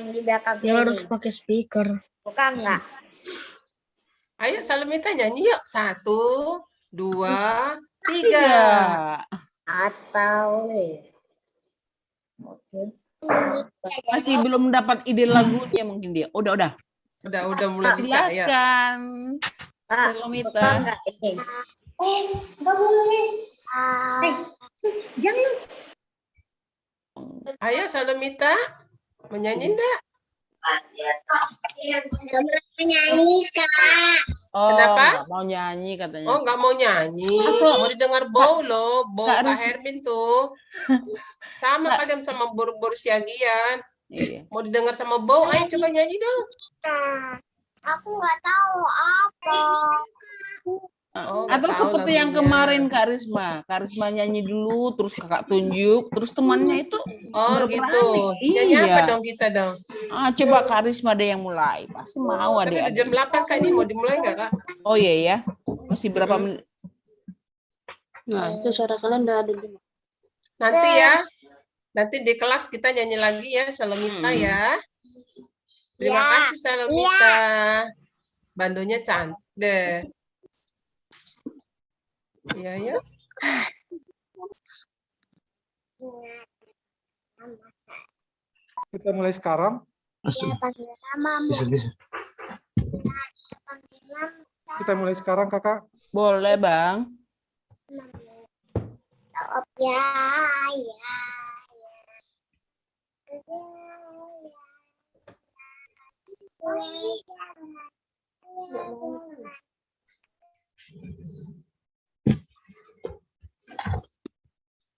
di belakang Ya harus ini. pakai speaker. Buka enggak? Ayo Salemita nyanyi yuk. 1, 2, 3. Atau Masih belum dapat ide lagunya mungkin dia. Udah. Udah mulai bisa ya. Silakan. Pak, Salemita. buka enggak ini? Enggak boleh. Jangan. Ayo Salemita, menyanyi enggak? Menyanyi, Kak. Oh, Kenapa? nggak mau nyanyi katanya. Oh, nggak mau nyanyi. Masuk. Mau didengar Bow loh. Bow Kak Kak Ris- Hermin tuh. Sama Kak- kalian sama Bor Siagian. Iya. Mau didengar sama Bow, ayo coba nyanyi dong. Aku nggak tahu apa. Oh, nggak Atau tahu seperti yang lagunya. kemarin Kak Risma nyanyi dulu, terus kakak tunjuk, terus temannya itu Oh berperan. gitu. Nyanyi Iya. apa dong kita dong? Coba Kak Risma deh yang mulai, pasti mau Tapi udah adik-adik. jam 8 Kak, ini mau dimulai nggak Kak? Oh iya ya, masih berapa menit? Nah, itu suara kalian udah ada di Nanti ya. Nanti di kelas kita nyanyi lagi ya, Salemita ya. Terima kasih Salemita. Bandonya cantik deh. Iya ya. Kita mulai sekarang. Kita mulai sekarang, Kakak. Boleh Bang. Ya.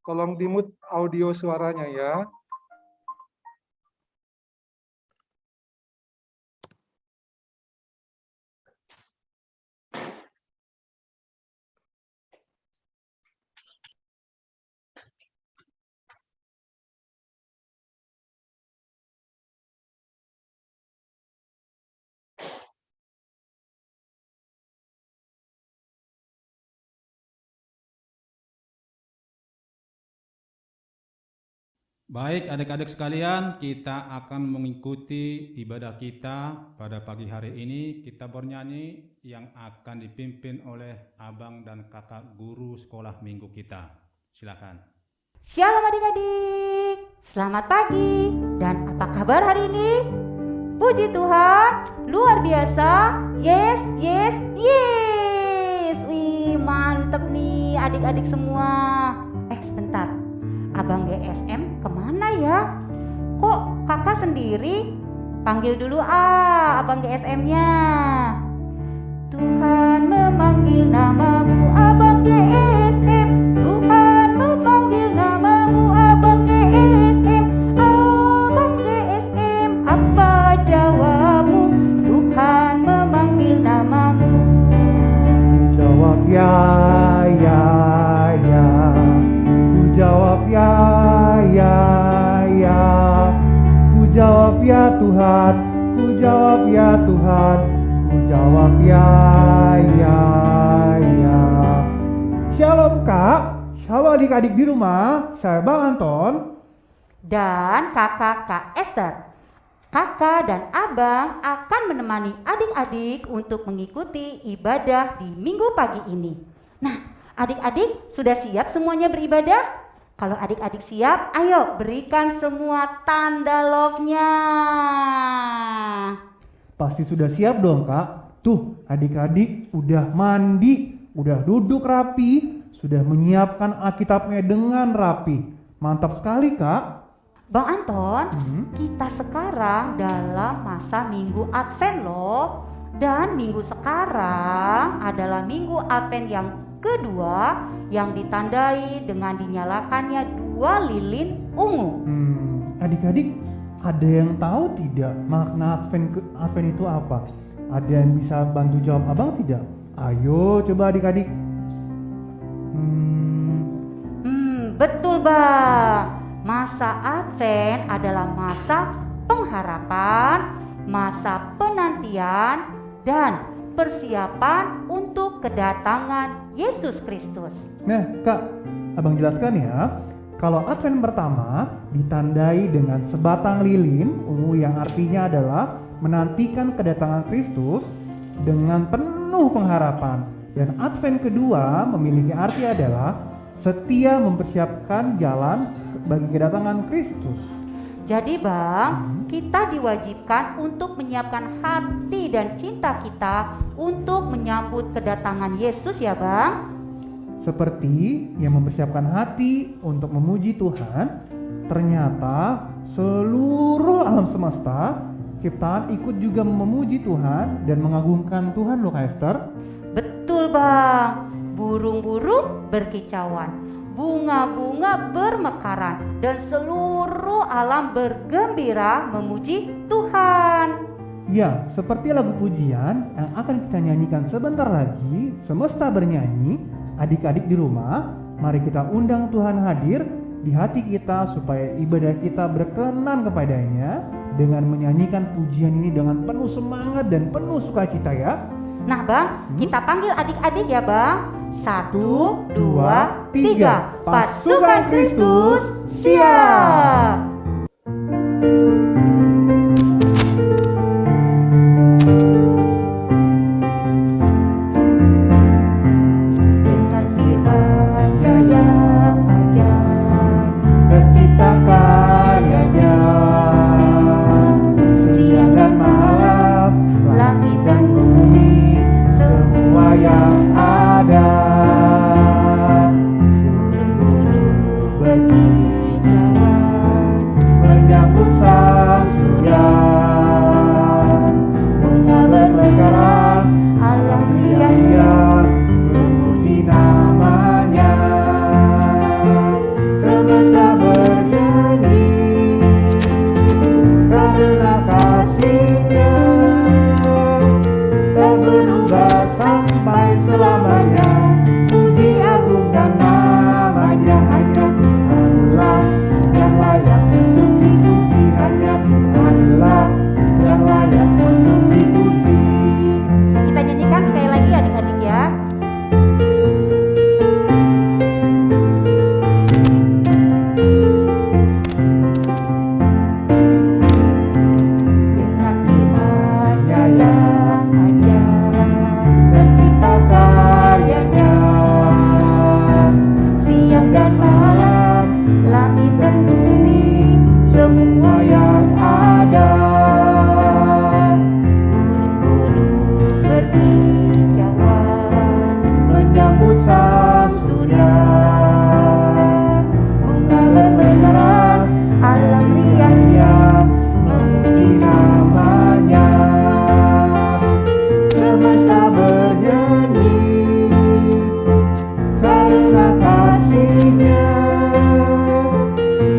Tolong di-mute audio suaranya ya. Baik adik-adik sekalian, kita akan mengikuti ibadah kita pada pagi hari ini. Kita bernyanyi yang akan dipimpin oleh abang dan kakak guru sekolah minggu kita. Silakan. Shalom adik-adik, selamat pagi. Dan apa kabar hari ini? Puji Tuhan, luar biasa. Yes. Wih, mantep nih adik-adik semua. Sebentar. Abang GSM kemana ya? Kok kakak sendiri? Panggil dulu abang GSM-nya. Tuhan memanggil namamu abang GSM. Tuhan memanggil namamu abang GSM. Abang GSM, apa jawabmu? Tuhan memanggil namamu. Jawab ya. Jawab ya. Ku jawab ya Tuhan. Ku jawab ya Tuhan. Ku jawab ya. Shalom Kak. Shalom adik-adik di rumah. Saya Bang Anton. Dan kakak Kak Esther. Kakak dan abang akan menemani adik-adik untuk mengikuti ibadah di minggu pagi ini. Nah, adik-adik sudah siap semuanya beribadah? Kalau adik-adik siap, ayo berikan semua tanda love-nya. Pasti sudah siap dong Kak. Tuh adik-adik udah mandi, udah duduk rapi, sudah menyiapkan Alkitabnya dengan rapi. Mantap sekali Kak. Bang Anton, kita sekarang dalam masa minggu Advent loh. Dan minggu sekarang adalah minggu Advent yang kedua yang ditandai dengan dinyalakannya 2 lilin ungu. Adik-adik ada yang tahu tidak makna Advent itu apa? Ada yang bisa bantu jawab abang tidak? Ayo coba adik-adik. Betul Bang. Masa Advent adalah masa pengharapan, masa penantian, dan persiapan untuk kedatangan Yesus Kristus. Nah Kak, abang jelaskan ya. Kalau Advent pertama ditandai dengan sebatang lilin ungu yang artinya adalah menantikan kedatangan Kristus dengan penuh pengharapan. Dan Advent kedua memiliki arti adalah setia mempersiapkan jalan bagi kedatangan Kristus. Jadi Bang, kita diwajibkan untuk menyiapkan hati dan cinta kita untuk menyambut kedatangan Yesus ya Bang. Seperti yang mempersiapkan hati untuk memuji Tuhan, ternyata seluruh alam semesta ciptaan ikut juga memuji Tuhan dan mengagungkan Tuhan loh Kak Esther. Betul Bang, burung-burung berkicauan, bunga-bunga bermekaran, dan seluruh alam bergembira memuji Tuhan. Ya, seperti lagu pujian yang akan kita nyanyikan sebentar lagi, semesta bernyanyi. Adik-adik di rumah, mari kita undang Tuhan hadir di hati kita supaya ibadah kita berkenan kepadanya dengan menyanyikan pujian ini dengan penuh semangat dan penuh sukacita ya. Nah Bang, kita panggil adik-adik ya Bang. 1, 2, 3. Pasukan Kristus siap. Dengan firman-Nya yang ajaib, tercipta karyanya. Siang dan malam, langit dan bumi, semua yang ada. Burung-burung berkicauan, menyambut sang surya. Bunga bermekaran, alam riangnya memuji namanya. Semesta bernyanyi karena kasih-Nya, tak berubah sampai selamanya. Puji agungkan namanya, hanya Tuhanlah yang layak untuk dipuji. Hanya Tuhanlah yang layak untuk dipuji. Kita nyanyikan sekali lagi adik-adik ya. Dengan firman-Nya yang ajaib, tercipta karyanya. Siang dan malam, langit dan bumi, semua yang ada. Burung-burung berkicauan, menyambut sang surya. Bunga bermekaran, alam riangnya memuji namanya. Semesta bernyanyi karena kasih-Nya,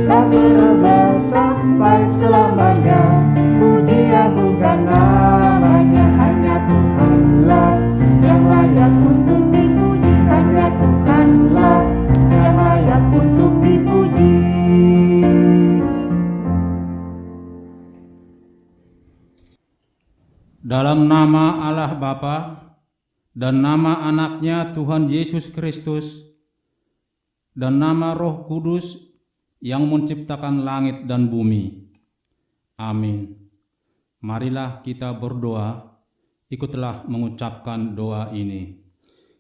tak berubah sampai selamanya. Puji agungkan namanya, hanya Tuhanlah yang layak untuk dipuji. Hanya Tuhanlah yang layak untuk dipuji. Dalam nama Allah Bapa dan nama anaknya Tuhan Yesus Kristus dan nama Roh Kudus yang menciptakan langit dan bumi. Amin. Marilah kita berdoa. Ikutlah mengucapkan doa ini.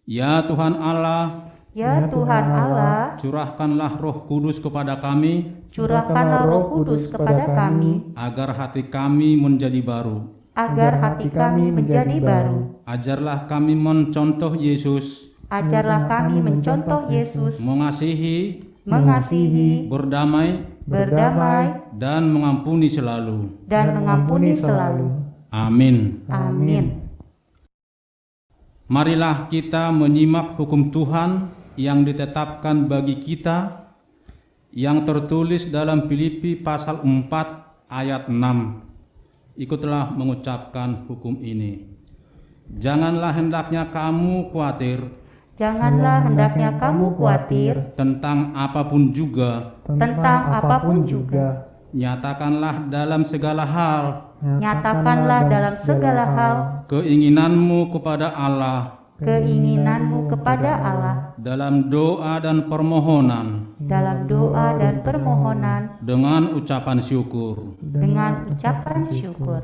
Ya Tuhan Allah, Ya Tuhan Allah, curahkanlah Roh Kudus kepada kami, curahkanlah Roh Kudus kepada kami, agar hati kami menjadi baru. agar hati kami menjadi baru. Ajarlah kami mencontoh Yesus, Ajarlah kami mencontoh Yesus, mengasihi, mengasihi, berdamai, berdamai, dan mengampuni selalu. dan mengampuni selalu. Amin. Amin. Marilah kita menyimak hukum Tuhan yang ditetapkan bagi kita, yang tertulis dalam Filipi pasal 4 ayat 6. Ikutlah mengucapkan hukum ini. Janganlah hendaknya kamu khawatir Janganlah hendaknya kamu khawatir tentang apapun juga. tentang apapun juga. Nyatakanlah dalam segala hal Nyatakanlah dalam segala hal keinginanmu kepada Allah keinginanmu kepada Allah dalam doa dan permohonan dalam doa dan permohonan dengan ucapan syukur. dengan ucapan syukur.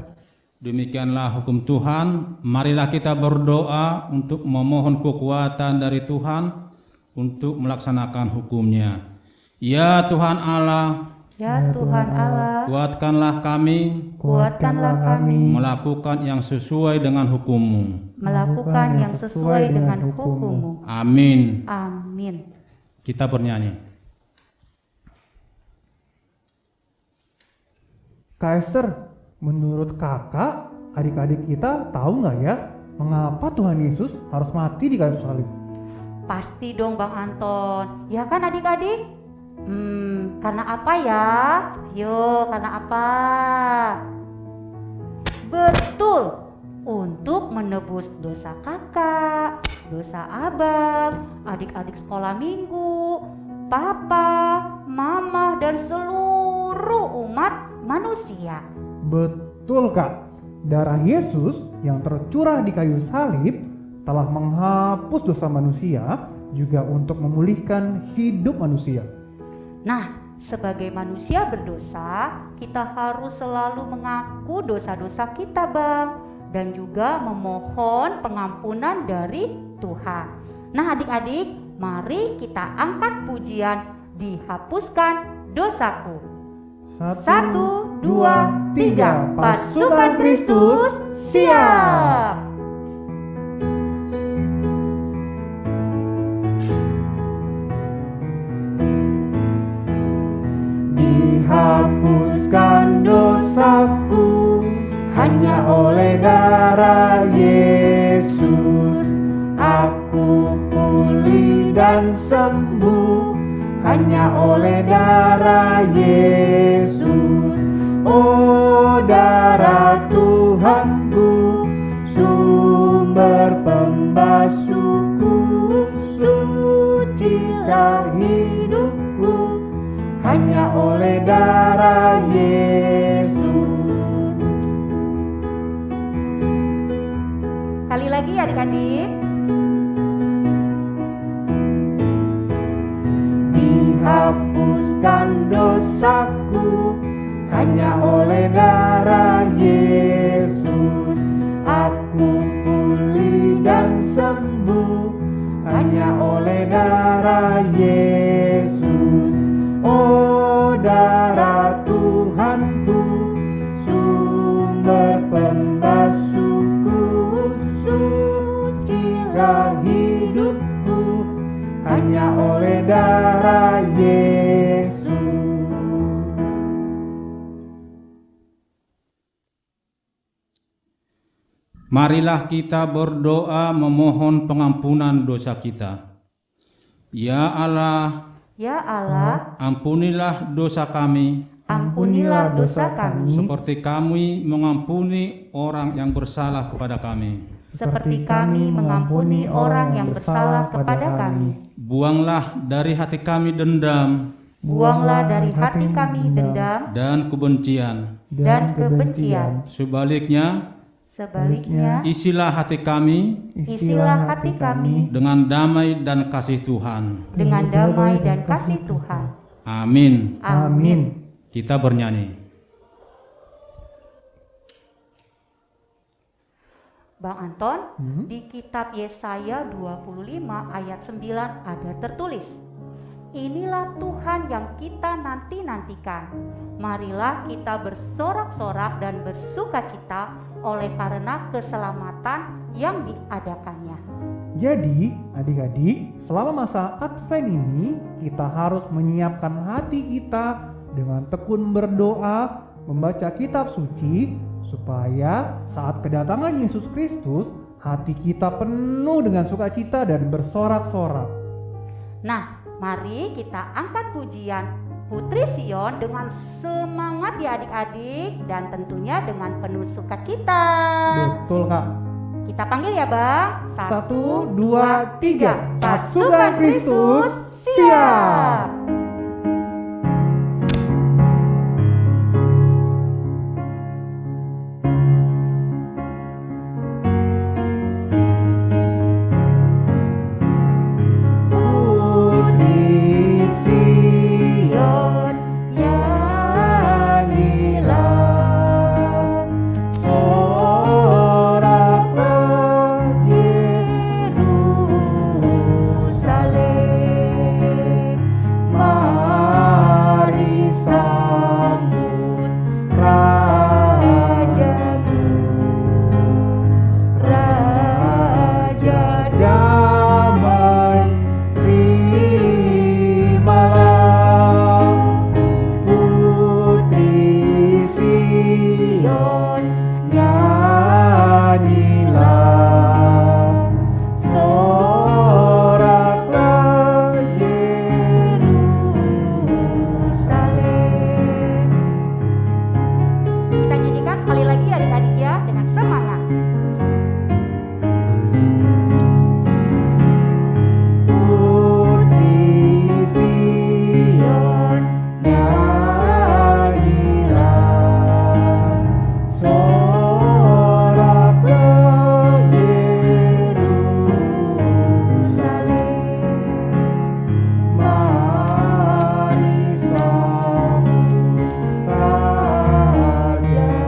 Demikianlah hukum Tuhan. Marilah kita berdoa untuk memohon kekuatan dari Tuhan untuk melaksanakan hukumnya. Ya Tuhan Allah, Ya Tuhan Allah, kuatkanlah kami kuatkanlah kami melakukan yang sesuai dengan hukum-Mu. melakukan yang sesuai dengan hukum-Mu. Amin. Amin. Kita bernyanyi. Kak Esther, menurut kakak, adik-adik kita tahu nggak ya mengapa Tuhan Yesus harus mati di kayu salib? Pasti dong Bang Anton. Ya kan adik-adik? Karena apa ya? Yo, karena apa? Betul, untuk menebus dosa kakak, dosa abang, adik-adik sekolah minggu, papa, mama, dan seluruh umat manusia. Betul Kak, darah Yesus yang tercurah di kayu salib telah menghapus dosa manusia juga untuk memulihkan hidup manusia. Nah, sebagai manusia berdosa, kita harus selalu mengaku dosa-dosa kita, Bang, dan juga memohon pengampunan dari Tuhan. Nah, adik-adik, mari kita angkat pujian "Dihapuskan Dosaku". 1, 2, 3, pasukan Kristus siap. Dihapuskan dosaku hanya oleh darah Yesus. Aku pulih dan sembuh hanya oleh darah Yesus. Oh darah Tuhanku, sumber pembasuhku, sucilah hidupku hanya oleh darah Yesus. Sekali lagi adik-adik. Dihapuskan dosaku hanya oleh darah Yesus. Aku pulih dan sembuh hanya oleh darah Yesus. Oh darah Tuhanku, sumber pembasuhku, sucilah hidupku hanya oleh darah Yesus. Marilah kita berdoa memohon pengampunan dosa kita. Ya Allah, Ya Allah, ampunilah dosa kami ampunilah dosa kami seperti kami mengampuni orang yang bersalah kepada kami. seperti kami mengampuni orang yang bersalah kepada kami. Buanglah dari hati kami dendam Buanglah dari hati kami dendam dan kebencian. dan kebencian. Sebaliknya, isilah hati kami Isilah hati kami dengan damai dan kasih Tuhan. dengan damai dan kasih Tuhan. Amin. Amin. Kita bernyanyi. Bang Anton, di kitab Yesaya 25 ayat 9 ada tertulis, "Inilah Tuhan yang kita nanti-nantikan. Marilah kita bersorak-sorak dan bersukacita oleh karena keselamatan yang diadakannya." Jadi, adik-adik, selama masa Advent ini kita harus menyiapkan hati kita dengan tekun berdoa, membaca kitab suci, supaya saat kedatangan Yesus Kristus, hati kita penuh dengan sukacita dan bersorak-sorak. Nah, mari kita angkat pujian Putri Sion dengan semangat ya adik-adik, dan tentunya dengan penuh sukacita. Betul Kak. Kita panggil ya Bang. 1, 2, 3. Pasukan Kristus siap. Soraklah Yerusalem, mari sambut Rajamu,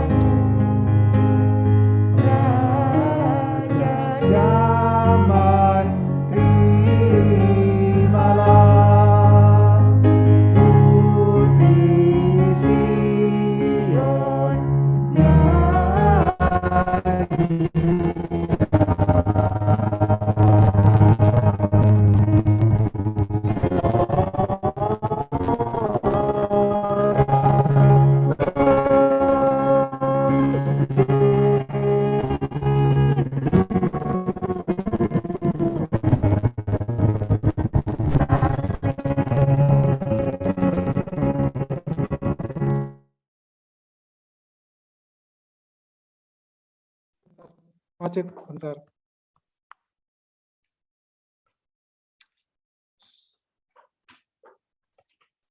Raja damai, terimalah Putri Sion Macet, bentar.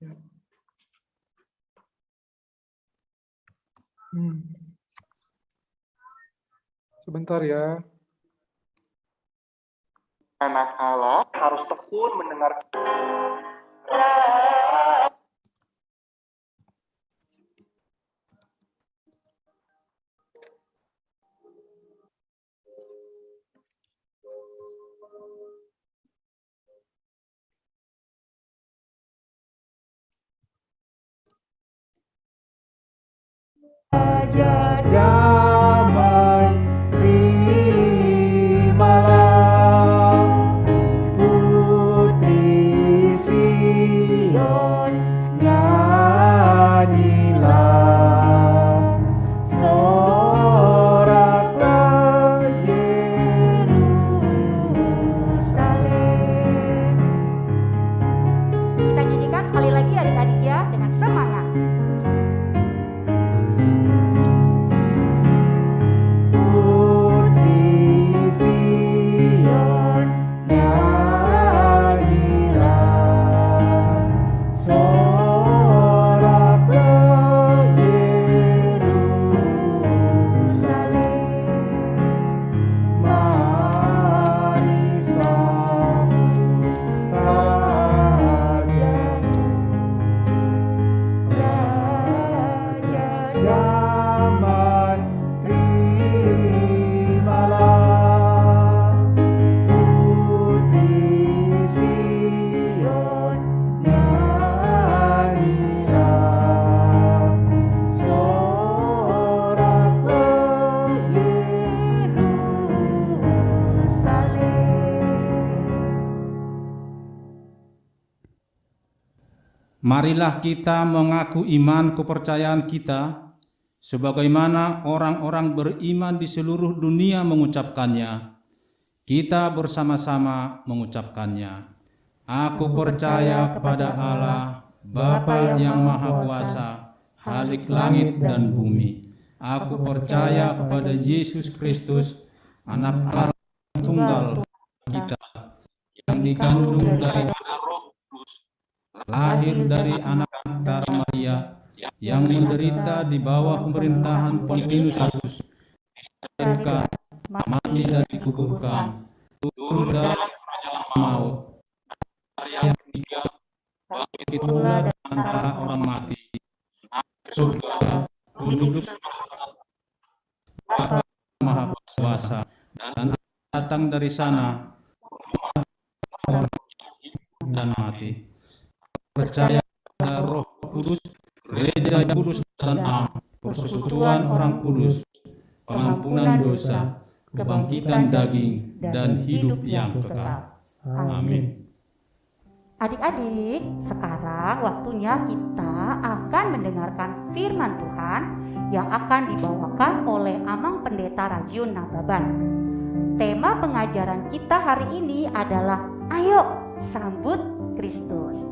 Ya. Sebentar ya. Anak Allah harus tekun mendengar. Raja damai, terimalah Putri Sion, nyanyilah soraklah Yerusalem. Kita nyanyikan sekali lagi adik-adik ya dengan semangat. Putri Sion, nyanyilah soraklah Yerusalem, mari sambut Rajamu, Raja damai, terimalah Putri Sion, nyanyilah soraklah Yerusalem. Marilah kita mengaku iman kepercayaan kita sebagaimana orang-orang beriman di seluruh dunia mengucapkannya. Kita bersama-sama mengucapkannya. Aku percaya kepada Allah, Bapa yang Maha Kuasa, Khalik langit dan bumi. Aku percaya kepada Yesus Kristus, Anak Allah tunggal kita, yang dikandung dari Roh Kudus, lahir dari anak darah Maria, yang menderita di bawah pemerintahan Pontius Pilatus, disalibkan, mati dan dikuburkan, turun dari kerajaan maut, hari yang ketiga bangkit pula dari antara orang mati, ke surga, duduk Bapa Maha Kuasa, dan datang dari sana orang dan mati. Percaya pada Roh Kudus, Gereja Kudus dan Am, persekutuan orang kudus, pengampunan dosa, kebangkitan daging, dan hidup yang kekal. Amin. Adik-adik, sekarang waktunya kita akan mendengarkan firman Tuhan yang akan dibawakan oleh Amang Pendeta Rajiun Nababan. Tema pengajaran kita hari ini adalah Ayo Sambut Kristus.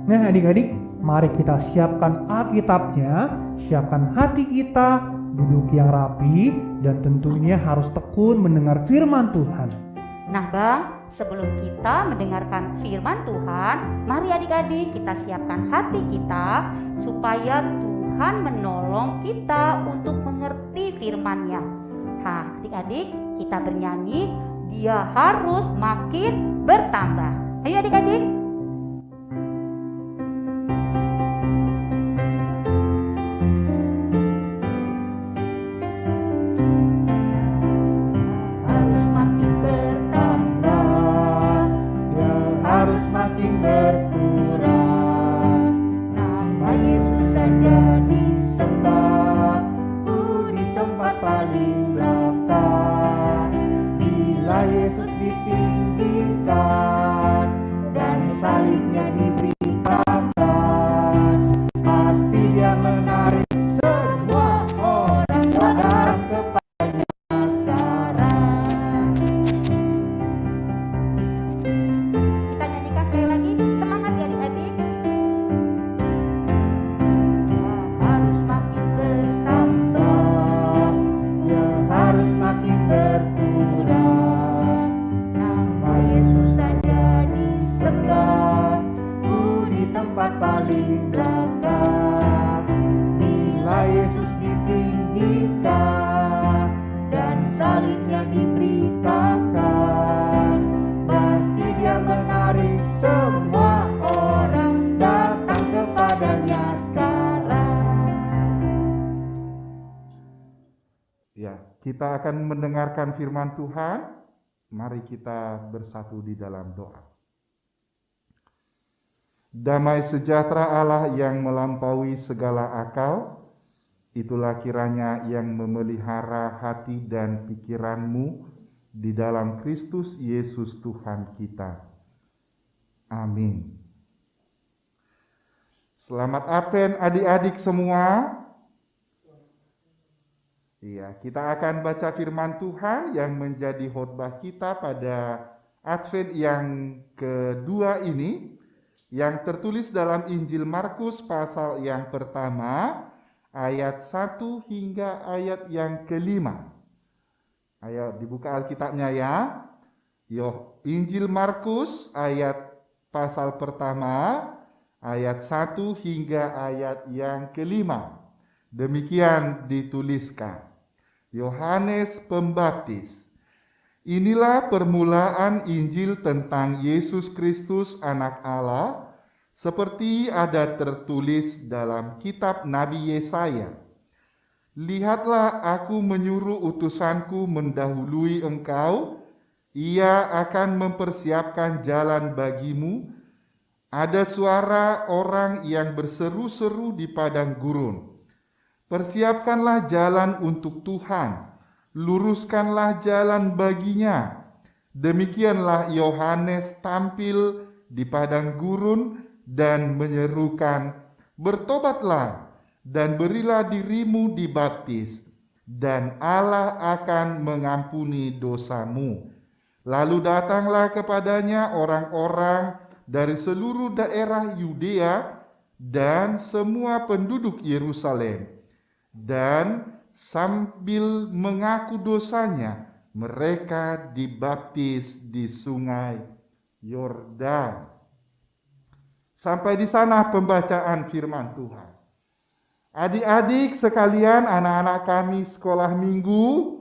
Nah adik-adik, mari kita siapkan Alkitabnya, siapkan hati kita, duduk yang rapi, dan tentunya harus tekun mendengar firman Tuhan. Nah Bang, sebelum kita mendengarkan firman Tuhan, mari adik-adik kita siapkan hati kita supaya Tuhan menolong kita untuk mengerti firman-Nya. Adik-adik, kita bernyanyi, dia harus makin bertambah. Ayo adik-adik. Harus makin bertambah, Dia harus makin berkurang. nama Yesus saja disembah, di tempat paling belakang. Bila Yesus ditinggikan dan salibnya diberitakan, pasti dia menarik semua orang datang kepadanya sekarang. Kita nyanyikan sekali lagi, semangat ya adik-adik. Dia harus makin bertambah, dia harus makin berkurang. Nama Yesus saja disembah, di tempat paling belakang. Bila Yesus ditinggikan dan salibnya diberitakan, pasti dia menarik semua orang datang kepadanya sekarang. Ya, kita akan mendengarkan firman Tuhan. Mari kita bersatu di dalam doa. Damai sejahtera Allah yang melampaui segala akal, itulah kiranya yang memelihara hati dan pikiranmu di dalam Kristus Yesus Tuhan kita. Amin. Selamat Advent adik-adik semua. Iya, kita akan baca firman Tuhan yang menjadi khotbah kita pada Advent yang kedua ini, yang tertulis dalam Injil Markus pasal yang pertama, ayat 1 hingga ayat yang kelima. Ayo dibuka Alkitabnya ya. Injil Markus ayat pasal pertama, ayat 1 hingga ayat yang kelima. Demikian dituliskan. Yohanes Pembaptis. Inilah permulaan Injil tentang Yesus Kristus Anak Allah, seperti ada tertulis dalam kitab Nabi Yesaya. Lihatlah, aku menyuruh utusanku mendahului engkau, ia akan mempersiapkan jalan bagimu. Ada suara orang yang berseru-seru di padang gurun. Persiapkanlah jalan untuk Tuhan, luruskanlah jalan baginya. Demikianlah Yohanes tampil di padang gurun dan menyerukan, bertobatlah dan berilah dirimu dibaptis, dan Allah akan mengampuni dosamu. Lalu datanglah kepadanya orang-orang dari seluruh daerah Yudea dan semua penduduk Yerusalem. Dan sambil mengaku dosanya, mereka dibaptis di sungai Yordan. Sampai di sana pembacaan firman Tuhan. Adik-adik sekalian, anak-anak kami sekolah minggu,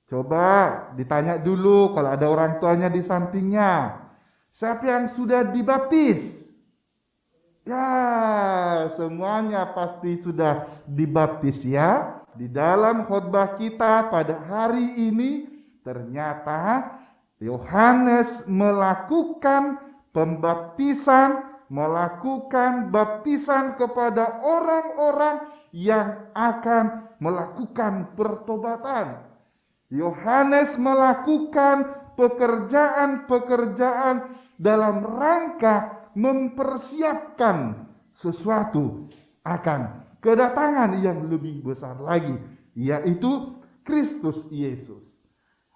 coba ditanya dulu kalau ada orang tuanya di sampingnya. Siapa yang sudah dibaptis? Ya, semuanya pasti sudah dibaptis ya. Di dalam khotbah kita pada hari ini, ternyata Yohanes melakukan pembaptisan, melakukan baptisan kepada orang-orang yang akan melakukan pertobatan. Yohanes melakukan pekerjaan-pekerjaan dalam rangka mempersiapkan sesuatu akan kedatangan yang lebih besar lagi, yaitu Kristus Yesus.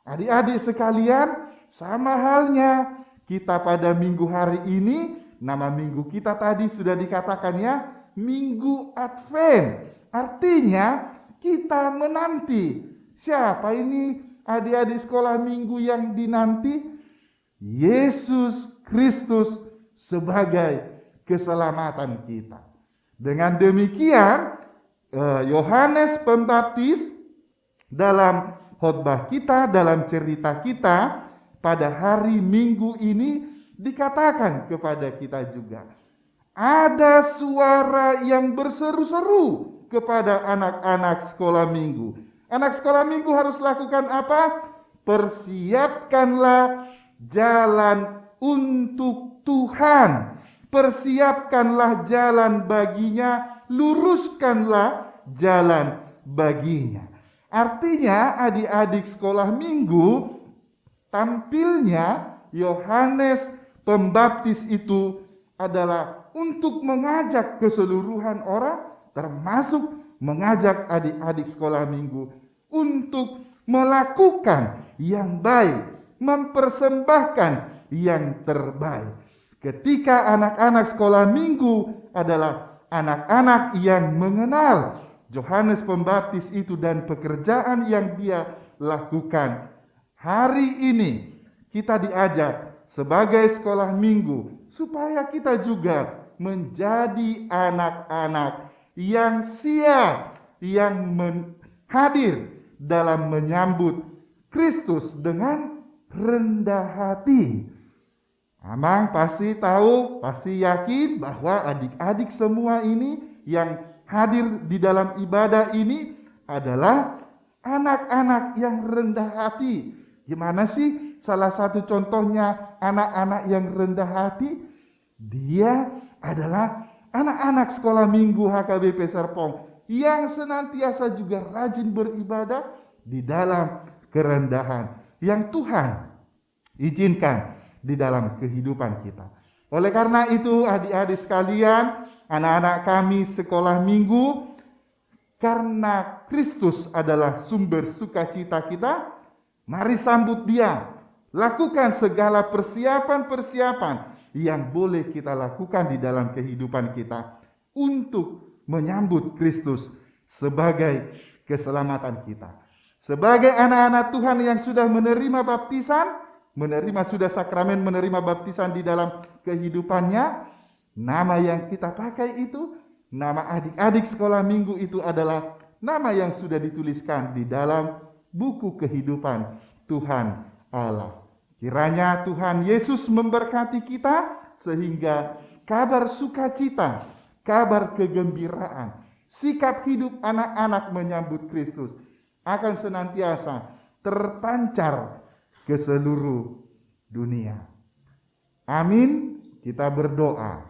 Adik-adik sekalian, sama halnya kita pada minggu hari ini, nama minggu kita tadi sudah dikatakan ya, Minggu Advent. Artinya kita menanti. Siapa ini adik-adik sekolah minggu yang dinanti? Yesus Kristus sebagai keselamatan kita. Dengan demikian, Yohanes Pembaptis dalam khotbah kita, dalam cerita kita pada hari Minggu ini dikatakan kepada kita juga. Ada suara yang berseru-seru kepada anak-anak sekolah minggu. Anak sekolah minggu harus lakukan apa? Persiapkanlah jalan untuk Tuhan. Persiapkanlah jalan baginya, luruskanlah jalan baginya. Artinya adik-adik sekolah minggu, tampilnya Yohanes Pembaptis itu adalah untuk mengajak keseluruhan orang, termasuk mengajak adik-adik sekolah minggu untuk melakukan yang baik, mempersembahkan yang terbaik. Ketika anak-anak sekolah minggu adalah anak-anak yang mengenal Yohanes Pembaptis itu dan pekerjaan yang dia lakukan. Hari ini kita diajak sebagai sekolah minggu supaya kita juga menjadi anak-anak yang siap, yang hadir dalam menyambut Kristus dengan rendah hati. Amang pasti tahu, pasti yakin bahwa adik-adik semua ini yang hadir di dalam ibadah ini adalah anak-anak yang rendah hati. Gimana sih salah satu contohnya anak-anak yang rendah hati? Dia adalah anak-anak sekolah minggu HKBP Serpong yang senantiasa juga rajin beribadah di dalam kerendahan yang Tuhan izinkan di dalam kehidupan kita. Oleh karena itu adik-adik sekalian, anak-anak kami sekolah minggu, karena Kristus adalah sumber sukacita kita, mari sambut Dia. Lakukan segala persiapan-persiapan yang boleh kita lakukan di dalam kehidupan kita untuk menyambut Kristus sebagai keselamatan kita. Sebagai anak-anak Tuhan yang sudah menerima baptisan, sudah sakramen menerima baptisan di dalam kehidupannya, nama yang kita pakai itu, nama adik-adik sekolah minggu itu adalah nama yang sudah dituliskan di dalam buku kehidupan Tuhan Allah. Kiranya Tuhan Yesus memberkati kita sehingga kabar sukacita, kabar kegembiraan, sikap hidup anak-anak menyambut Kristus akan senantiasa terpancar ke seluruh dunia. Amin. Kita berdoa.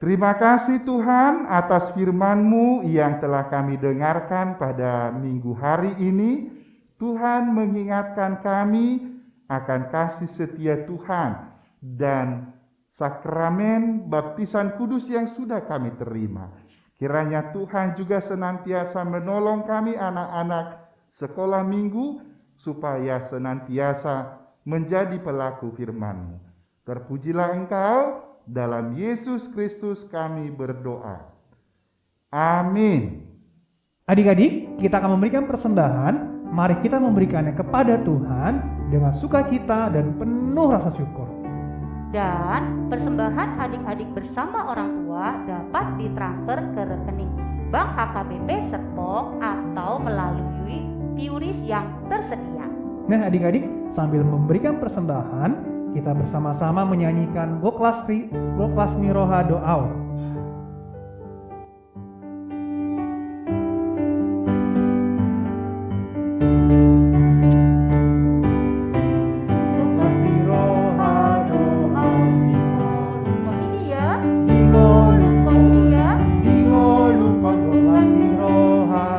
Terima kasih Tuhan atas firman-Mu yang telah kami dengarkan pada minggu hari ini. Tuhan mengingatkan kami akan kasih setia Tuhan dan sakramen baptisan kudus yang sudah kami terima. Kiranya Tuhan juga senantiasa menolong kami anak-anak sekolah minggu supaya senantiasa menjadi pelaku firman-Mu. Terpujilah Engkau, dalam Yesus Kristus kami berdoa. Amin. Adik-adik, kita akan memberikan persembahan. Mari kita memberikannya kepada Tuhan dengan sukacita dan penuh rasa syukur. Dan persembahan adik-adik bersama orang tua dapat ditransfer ke rekening Bank HKBP Serpong atau melalui QRIS yang tersedia. Nah adik-adik, sambil memberikan persembahan, kita bersama-sama menyanyikan Goklas Niroha Doau. Mau lihat, mau pasti roha.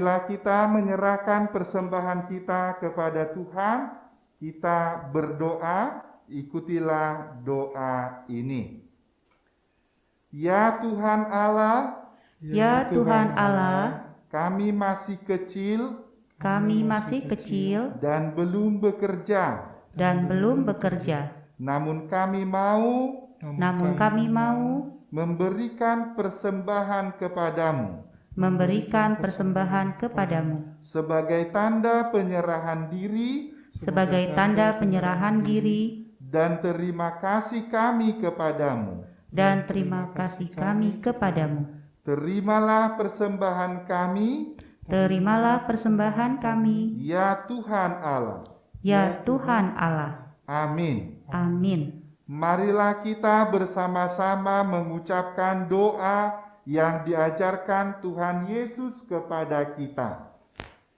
marilah kita menyerahkan persembahan kita kepada Tuhan. Kita berdoa, ikutilah doa ini. Ya Tuhan Allah, Ya Tuhan Allah, kami masih kecil kami masih kecil dan belum bekerja. Namun kami mau memberikan persembahan kepadamu sebagai tanda penyerahan diri dan terima kasih kami kepadamu. Terimalah persembahan kami, ya Tuhan Allah. Amin. Marilah kita bersama-sama mengucapkan doa yang diajarkan Tuhan Yesus kepada kita.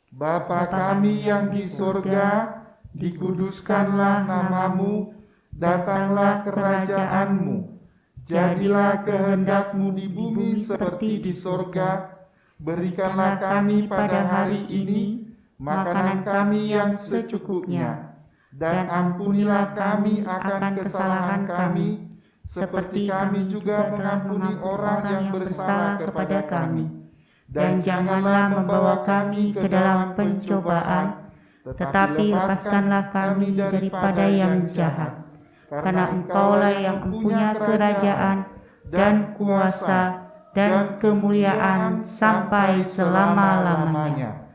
Bapa kami yang di sorga, dikuduskanlah namamu, datanglah kerajaanmu, jadilah kehendak-Mu di bumi seperti di sorga. Berikanlah kami pada hari ini makanan kami yang secukupnya, dan ampunilah kami akan kesalahan kami, seperti kami juga mengampuni orang yang bersalah kepada kami. Dan janganlah membawa kami ke dalam pencobaan, tetapi lepaskanlah kami daripada yang jahat. Karena Engkaulah yang mempunyai kerajaan dan kuasa dan kemuliaan sampai selama-lamanya.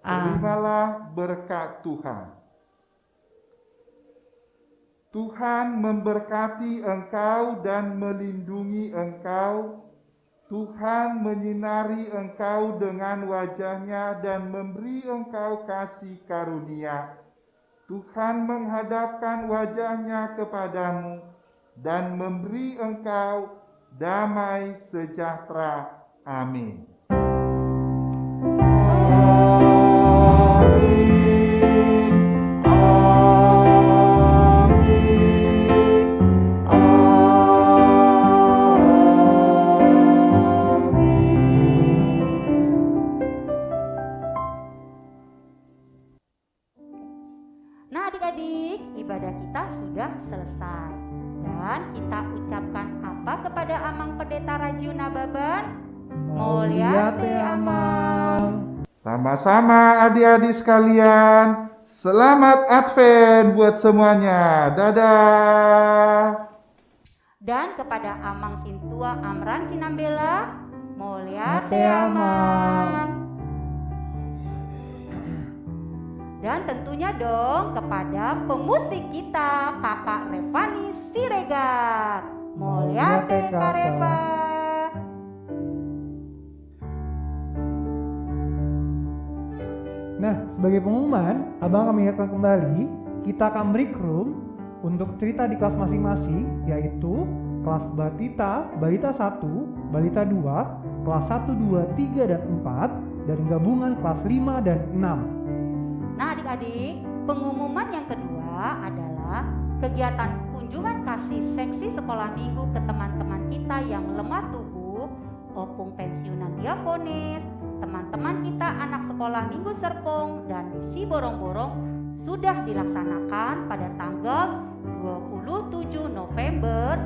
Terimalah berkat Tuhan. Tuhan memberkati engkau dan melindungi engkau. Tuhan menyinari engkau dengan wajah-Nya dan memberi engkau kasih karunia. Tuhan menghadapkan wajah-Nya kepadamu dan memberi engkau damai sejahtera. Amin. Nah adik-adik, ibadah kita sudah selesai. Dan kita ucapkan apa kepada Amang Pendeta Raju Nababan? Moliate Amang. Sama-sama adik-adik sekalian, selamat Advent buat semuanya. Dadah. Dan kepada Amang Sintua Amran Sinambela, Moliate Amang. Dan tentunya dong kepada pemusik kita Kakak Revani Siregar, Moliate Kak Reva. Nah, sebagai pengumuman, Abang akan mengingatkan kembali, kita akan break room untuk cerita di kelas masing-masing, yaitu kelas Balita 1, Balita 2, kelas 1, 2, 3, dan 4, dan gabungan kelas 5 dan 6. Nah adik-adik, pengumuman yang kedua adalah kegiatan kunjungan kasih seksi sekolah minggu ke teman-teman kita yang lemah tubuh, opung pensiunan diakonis, teman-teman kita anak sekolah minggu Serpong dan di Siborong-Borong sudah dilaksanakan pada tanggal 27 November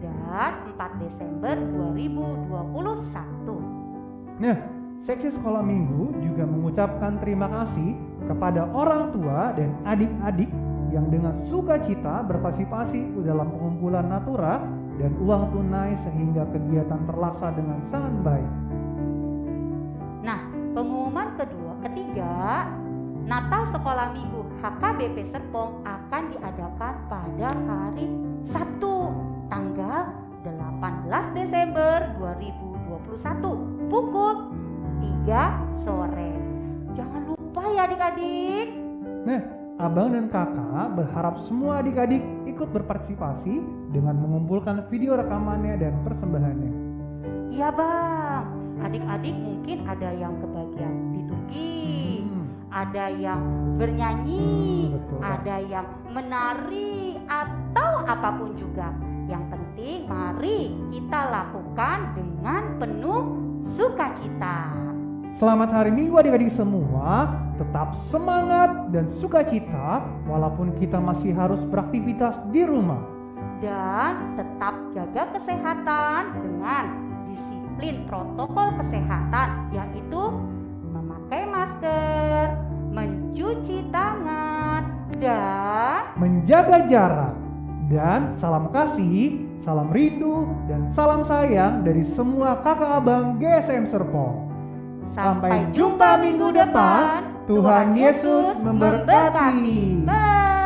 dan 4 Desember 2021. Nah, seksi sekolah minggu juga mengucapkan terima kasih kepada orang tua dan adik-adik yang dengan sukacita berpartisipasi dalam pengumpulan natura dan uang tunai sehingga kegiatan terlaksana dengan sangat baik. Nah, pengumuman ketiga, Natal Sekolah Minggu HKBP Serpong akan diadakan pada hari Sabtu, tanggal 18 Desember 2021, pukul 3 sore. Jangan lupa ya adik-adik. Nah, Abang dan Kakak berharap semua adik-adik ikut berpartisipasi dengan mengumpulkan video rekamannya dan persembahannya. Iya Bang, adik-adik mungkin ada yang kebagian liturgi, ada yang bernyanyi, ada yang menari atau apapun juga. Yang penting mari kita lakukan dengan penuh sukacita. Selamat hari Minggu adik-adik semua. Tetap semangat dan sukacita walaupun kita masih harus beraktivitas di rumah. Dan tetap jaga kesehatan dengan disiplin protokol kesehatan, yaitu memakai masker, mencuci tangan, dan Menjaga jarak. Dan salam kasih, salam rindu, dan salam sayang dari semua kakak abang GSM Serpong. Sampai jumpa minggu depan. Tuhan Yesus memberkati. Bye.